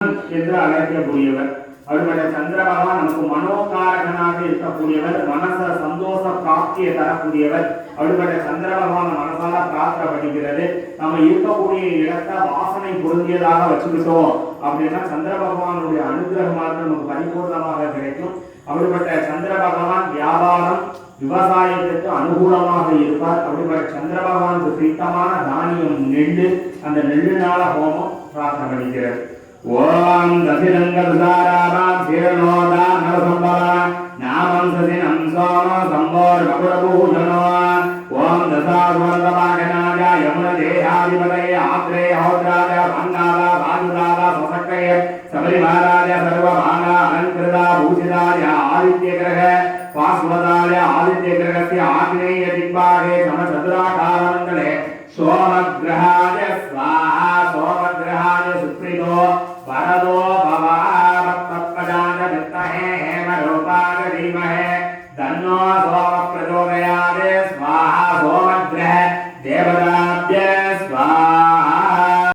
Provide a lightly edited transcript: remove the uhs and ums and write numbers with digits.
என்று அழைக்கக்கூடியவர். அவருடைய சந்திர பகவான் நமக்கு மனோகாரகனாக இருக்கக்கூடியவர், மனச சந்தோஷ பிராப்தியை தரக்கூடியவர். அவருடைய சந்திர பகவான் மனசால பிரார்த்தப்படுகிறது. நம்ம இருக்கக்கூடிய இடத்தை வாசனை பொருந்தியதாக வச்சுக்கிட்டோம் அப்படின்னா சந்திர பகவானுடைய அனுகிரகமாக நமக்கு பரிபூர்ணமாக கிடைக்கும். அப்படிப்பட்ட சந்திர பகவான் வியாபாரம் விவசாயத்திற்கு அனுகூலமாக இருப்பார். அப்படிப்பட்ட சந்திர பகவானுக்கு பிடித்தமான தானியம் நெல்லு, அந்த நெல்லுனால ஹோமம் பிரார்த்தப்படுகிறது. ஓம் தசிரங்கதுசாராபாம் சீரணோதா நரசம்பவா நாமம் சதினம் சோம சம்போர் மகுடபூஷணோ ஓம் தசாஸ்வரதபாகனாய யமுனதேயாதிபதய ஆத்ரேய ஹோத்ராஜ பங்கால வாஜுராஜ சசக்கய சபரிமாராஜ சர்வபாலா அலங்கிருதா பூஷிதாய ஆதித்ய கிரக பாஸ்வதாய ஆதித்ய கிரகஸ்ய ஆக்னேய திக்பாகே சமசதுராகாரமண்டலே சோமகிரகாய ஸ்வாஹா சோமகிரகாய சுப்ரிதோ வரதோ பவாபக்தப்பஜான வித்தஹே ஹேமரூபாக தீமஹே தன்னோ சோம பிரச்சோதயாத் ஸ்வாஹா சோமகிரக தேவத